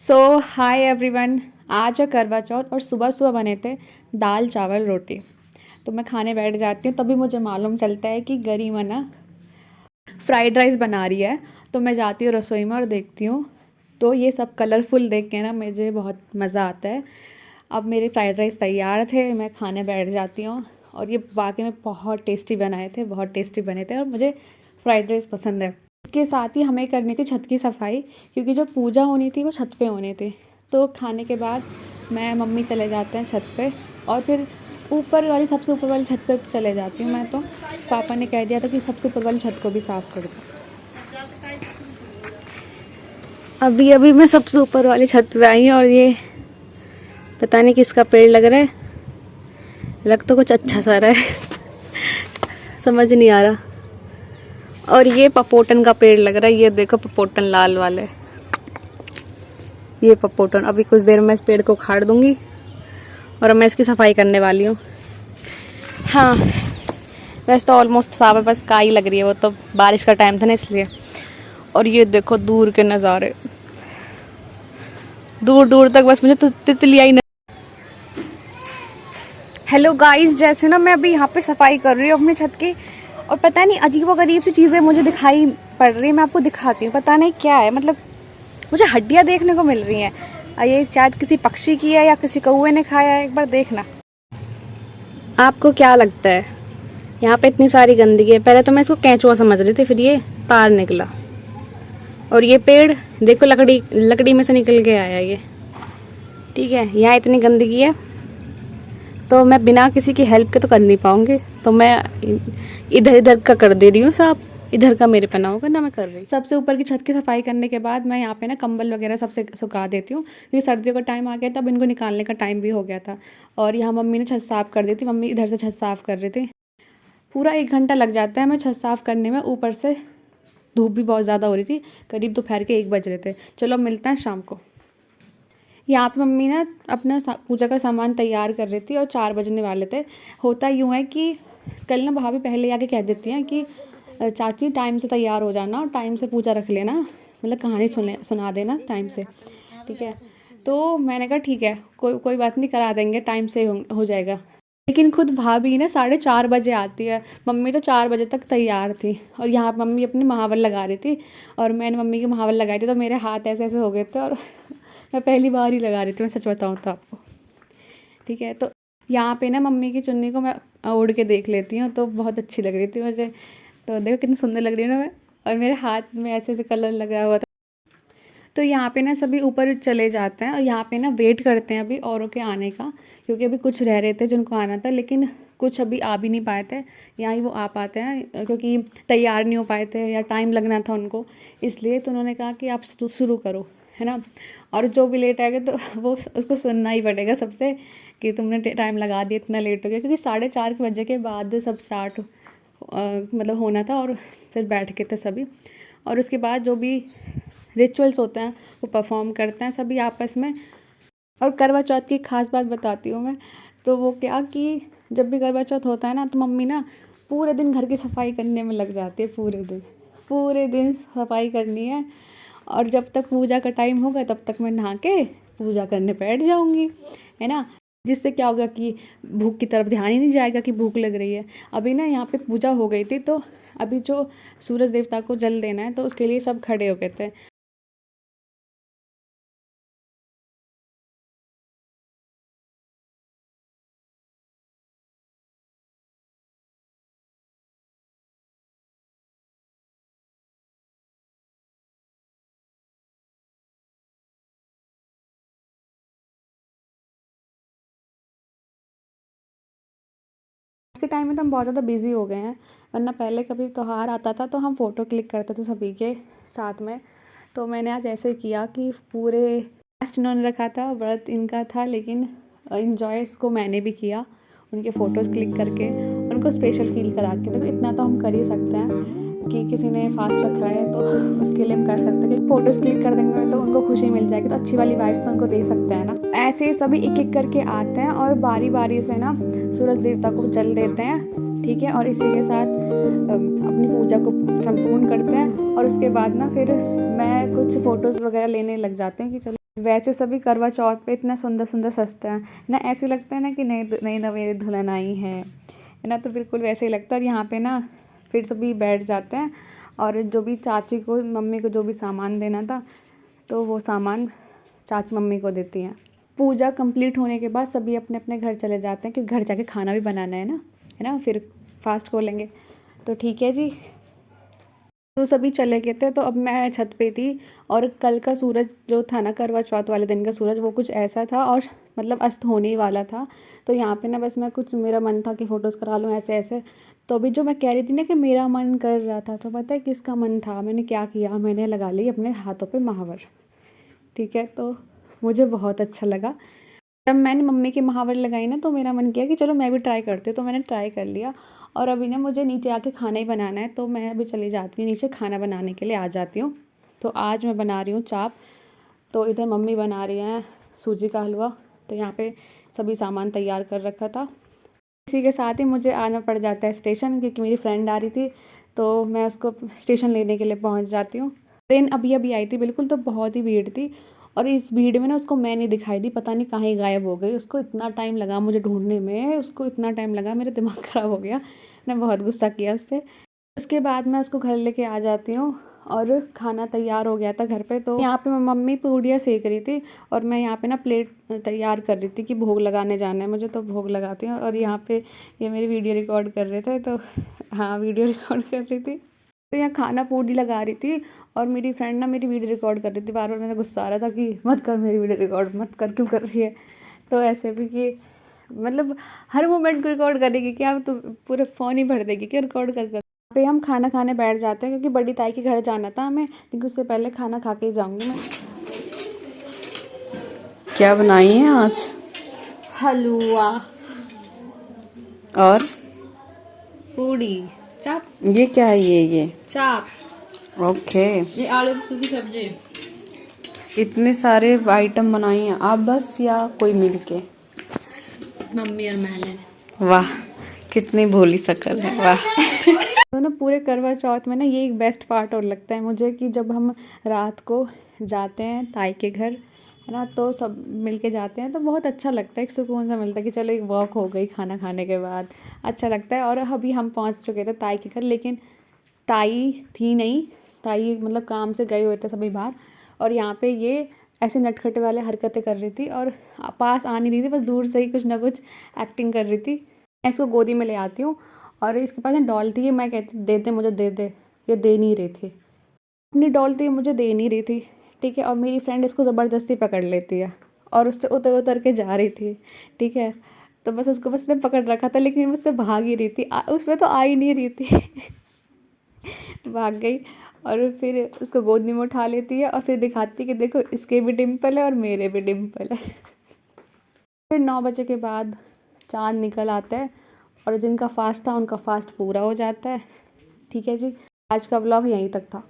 सो hi everyone. आज है करवा चौथ और सुबह सुबह बने थे दाल चावल रोटी। तो मैं खाने बैठ जाती हूँ, तभी मुझे मालूम चलता है कि गरिमा ना फ्राइड राइस बना रही है। तो मैं जाती हूँ रसोई में और देखती हूँ, तो ये सब कलरफुल देख के ना मुझे बहुत मज़ा आता है। अब मेरे फ्राइड राइस तैयार थे, मैं खाने बैठ जाती हूँ और ये वाकई में बहुत टेस्टी बनाए थे, बहुत टेस्टी बने थे और मुझे फ्राइड राइस पसंद है। इसके साथ ही हमें करनी थी छत की सफाई, क्योंकि जो पूजा होनी थी वो छत पे होनी थी। तो खाने के बाद मैं मम्मी चले जाते हैं छत पे और फिर ऊपर वाली सबसे ऊपर वाली छत पे चले जाती हूँ मैं। तो पापा ने कह दिया था कि सबसे ऊपर वाली छत को भी साफ़ कर दो। अभी अभी मैं सबसे ऊपर वाली छत पे आई हूँ और ये पता नहीं किसका पेड़ लग रहा है, लग तो कुछ अच्छा सा रहा है समझ नहीं आ रहा। और ये पपोटन का पेड़ लग रहा है, ये देखो पपोटन लाल वाले, ये पपोटन। अभी कुछ देर में इस पेड़ को उखाड़ दूंगी और मैं इसकी सफाई करने वाली हूँ। हाँ, वैसे तो ऑलमोस्ट साफ है, बस काई लग रही है, वो तो बारिश का टाइम था ना इसलिए। और ये देखो दूर के नज़ारे, दूर दूर तक बस मुझे तो तितलियाँ ही। हेलो गाइस, जैसे ना मैं अभी यहाँ पे सफाई कर रही हूँ अपनी छत की और पता नहीं अजीबोगरीब सी चीज़ें मुझे दिखाई पड़ रही है। मैं आपको दिखाती हूँ, पता नहीं क्या है, मतलब मुझे हड्डियाँ देखने को मिल रही हैं। ये शायद किसी पक्षी की है या किसी कौवे ने खाया है, एक बार देखना। आपको क्या लगता है यहाँ पे इतनी सारी गंदगी है? पहले तो मैं इसको केंचुआ समझ रही थी, फिर ये तार निकला। और ये पेड़ देखो लकड़ी में से निकल के आया ये। ठीक है, यहाँ इतनी गंदगी है तो मैं बिना किसी की हेल्प के तो कर नहीं पाऊंगी, तो मैं इधर इधर का कर दे रही हूँ साफ। इधर का मेरे पे ना होगा ना मैं कर रही। सबसे ऊपर की छत की सफाई करने के बाद मैं यहाँ पे ना कंबल वगैरह सबसे सुखा देती हूँ, क्योंकि सर्दियों का टाइम आ गया तब इनको निकालने का टाइम भी हो गया था। और यहाँ मम्मी ने छत साफ़ कर दी थी, मम्मी इधर से छत साफ़ कर रही थी। पूरा 1 घंटा लग जाता है मैं छत साफ़ करने में, ऊपर से धूप भी बहुत ज़्यादा हो रही थी, करीब दोपहर के 1 बज रहे थे। चलो मिलते हैं शाम को। यहाँ पे मम्मी ना अपना पूजा का सामान तैयार कर रही थी और 4 बजने वाले थे। होता यूँ है कि कल ना भाभी पहले आके कह देती हैं कि चाची टाइम से तैयार हो जाना और टाइम से पूजा रख लेना, मतलब कहानी सुना देना टाइम से, ठीक है। तो मैंने कहा ठीक है, कोई बात नहीं, करा देंगे, टाइम से हो जाएगा। लेकिन खुद भाभी ना 4:30 बजे आती है, मम्मी तो 4 बजे तक तैयार थी। और यहाँ मम्मी अपने महावर लगा रही थी और मैंने मम्मी के महावर लगाए थे, तो मेरे हाथ ऐसे ऐसे हो गए थे और मैं पहली बार ही लगा रही थी, मैं सच बताऊँ तो आपको, ठीक है। तो यहाँ पे ना मम्मी की चुन्नी को मैं ओढ़ के देख लेती हूँ, तो बहुत अच्छी लग रही थी मुझे। तो देखो कितनी सुंदर लग रही है ना मैं, और मेरे हाथ में ऐसे ऐसे कलर लगा हुआ था। तो यहाँ पे ना सभी ऊपर चले जाते हैं और यहाँ पे ना वेट करते हैं अभी औरों के आने का, क्योंकि अभी कुछ रह रहे थे जिनको आना था, लेकिन कुछ अभी आ भी नहीं पाए थे। यहाँ ही वो आ पाते हैं क्योंकि तैयार नहीं हो पाए थे या टाइम लगना था उनको, इसलिए तो उन्होंने कहा कि आप शुरू करो, है ना। और जो भी लेट आएगा तो वो उसको सुनना ही पड़ेगा सबसे कि तुमने टाइम लगा दिया, इतना लेट हो गया, क्योंकि 4:30 बजे के बाद सब स्टार्ट मतलब होना था। और फिर बैठ के थे सभी, और उसके बाद जो भी रिचुअल्स होते हैं वो परफॉर्म करते हैं सभी आपस में। और करवा चौथ की खास बात बताती हूँ मैं, तो वो क्या कि जब भी करवा चौथ होता है ना, तो मम्मी ना पूरे दिन घर की सफाई करने में लग जाती है, पूरे दिन सफाई करनी है। और जब तक पूजा का टाइम होगा तब तक मैं नहा के पूजा करने बैठ जाऊँगी, है ना। जिससे क्या होगा कि भूख की तरफ ध्यान ही नहीं जाएगा कि भूख लग रही है। अभी ना यहाँ पे पूजा हो गई थी, तो अभी जो सूरज देवता को जल देना है, तो उसके लिए सब खड़े हो गए थे। आज के टाइम में तो हम बहुत ज़्यादा बिजी हो गए हैं, वरना पहले कभी त्योहार आता था तो हम फ़ोटो क्लिक करते थे सभी के साथ में। तो मैंने आज ऐसे किया कि पूरे लास्ट इन्होंने रखा था, व्रत इनका था, लेकिन इन्जॉय इसको मैंने भी किया, उनके फ़ोटोज़ क्लिक करके उनको स्पेशल फील करा के। देखो इतना तो हम कर ही सकते हैं कि किसी ने फास्ट रखा है तो उसके लिए हम कर सकते हैं, क्योंकि फ़ोटोज़ क्लिक कर देंगे तो उनको खुशी मिल जाएगी, तो अच्छी वाली वाइब्स तो उनको दे सकते हैं ना। ऐसे ही सभी एक एक करके आते हैं और बारी बारी से ना सूरज देवता को जल देते हैं, ठीक है। और इसी के साथ अपनी पूजा को संपूर्ण करते हैं। और उसके बाद ना फिर मैं कुछ फ़ोटोज़ वगैरह लेने लग जाती हूँ कि चलो वैसे सभी करवा चौथ पे इतना सुंदर सुंदर सजते हैं ना, ऐसे लगता है ना कि नई नई नवेली दुल्हन आई है ना, तो बिल्कुल वैसे ही लगता है। और यहाँ पे ना फिर सभी बैठ जाते हैं और जो भी चाची को मम्मी को जो भी सामान देना था तो वो सामान चाची मम्मी को देती हैं। पूजा कंप्लीट होने के बाद सभी अपने अपने घर चले जाते हैं क्योंकि घर जाके खाना भी बनाना है ना, फिर फास्ट खोलेंगे। तो ठीक है जी, तो सभी चले गए थे। तो अब मैं छत पे थी और कल का सूरज जो था ना, करवा चौथ वाले दिन का सूरज, वो कुछ ऐसा था और मतलब अस्त होने ही वाला था। तो यहाँ पे ना बस मैं कुछ, मेरा मन था कि फ़ोटोज़ करा लूँ ऐसे ऐसे। तो अभी जो मैं कह रही थी ना कि मेरा मन कर रहा था, तो पता है किसका मन था? मैंने क्या किया, मैंने लगा ली अपने हाथों पे महावर। ठीक है, तो मुझे बहुत अच्छा लगा। जब मैंने मम्मी की महावर लगाई ना तो मेरा मन किया कि चलो मैं भी ट्राई करती हूँ, तो मैंने ट्राई कर लिया। और अभी ना मुझे नीचे आके खाना ही बनाना है, तो मैं अभी चली जाती हूँ नीचे, खाना बनाने के लिए आ जाती हूँ। तो आज मैं बना रही हूँ चाप, तो इधर मम्मी बना रही हैं सूजी का हलवा। तो यहाँ पे सभी सामान तैयार कर रखा था। इसी के साथ ही मुझे आना पड़ जाता है स्टेशन, क्योंकि मेरी फ्रेंड आ रही थी तो मैं उसको स्टेशन लेने के लिए पहुँच जाती हूँ। ट्रेन अभी अभी आई थी बिल्कुल, तो बहुत ही भीड़ थी और इस भीड़ में ना उसको मैं नहीं दिखाई दी, पता नहीं कहाँ गायब हो गई। उसको इतना टाइम लगा मुझे ढूंढने में, उसको इतना टाइम लगा, मेरा दिमाग ख़राब हो गया। मैं बहुत गुस्सा किया उस पर। उसके बाद मैं उसको घर लेके आ जाती हूँ और खाना तैयार हो गया था घर पे। तो यहाँ पे मम्मी पूड़ियाँ सेक रही थी और मैं यहाँ पे ना प्लेट तैयार कर रही थी कि भोग लगाने जाना है मुझे, तो भोग लगाती हूँ। और यहाँ पे ये मेरी वीडियो रिकॉर्ड कर रहे थे, तो हाँ वीडियो रिकॉर्ड कर रही थी। तो यहाँ खाना पूड़ी लगा रही थी और मेरी फ्रेंड ना मेरी वीडियो रिकॉर्ड कर रही थी। बार बार मेरा गुस्सा आ रहा था कि मत कर मेरी वीडियो रिकॉर्ड, मत कर, क्यों कर रही है। तो ऐसे भी कि मतलब हर मोमेंट को रिकॉर्ड करेगी क्या, तो पूरे फ़ोन ही भर देगी क्या रिकॉर्ड कर कर। पे हम खाना खाने बैठ जाते हैं क्योंकि बड़ी ताई के घर जाना था हमें, लेकिन उससे पहले खाना खा के ही जाऊँगी मैं। क्या बनाई है आज? हलवा और पूड़ी चाप। ये क्या है? ये चाप, ओके। ये आलू की सूखी सब्जी। इतने सारे आइटम बनाई हैं आप बस या कोई मिलके? मम्मी और मैंने। वाह, कितनी भोली शक्ल है, वाह। तो ना पूरे करवा चौथ में ना ये एक बेस्ट पार्ट और लगता है मुझे कि जब हम रात को जाते हैं ताई के घर, है ना, तो सब मिल के जाते हैं तो बहुत अच्छा लगता है, एक सुकून सा मिलता है कि चलो एक वॉक हो गई खाना खाने के बाद, अच्छा लगता है। और अभी हम पहुंच चुके थे ताई के घर, लेकिन ताई थी नहीं, ताई मतलब काम से गए हुए थे सभी बाहर। और यहाँ पे ये ऐसे नटखटे वाले हरकतें कर रही थी और पास आ नहीं रही थी, बस दूर से ही कुछ ना कुछ एक्टिंग कर रही थी। मैं इसको गोदी में ले आती हूँ और इसके पास ना डॉल थी, मैं कहती दे दे मुझे, दे दे, ये दे नहीं रही थी। अपनी डॉल थी, मुझे दे नहीं रही थी, ठीक है। और मेरी फ्रेंड इसको ज़बरदस्ती पकड़ लेती है और उससे उतर उतर के जा रही थी, ठीक है। तो बस उसको बस ने पकड़ रखा था, लेकिन मुझसे भाग ही रही थी, उसमें तो आ ही नहीं रही थी। भाग गई और फिर उसको गोदी में उठा लेती है और फिर दिखाती है कि देखो इसके भी डिम्पल है और मेरे भी डिम्पल है। फिर 9 बजे के बाद चाँद निकल आता है और जिनका फास्ट था उनका फास्ट पूरा हो जाता है। ठीक है जी, आज का व्लॉग यहीं तक था।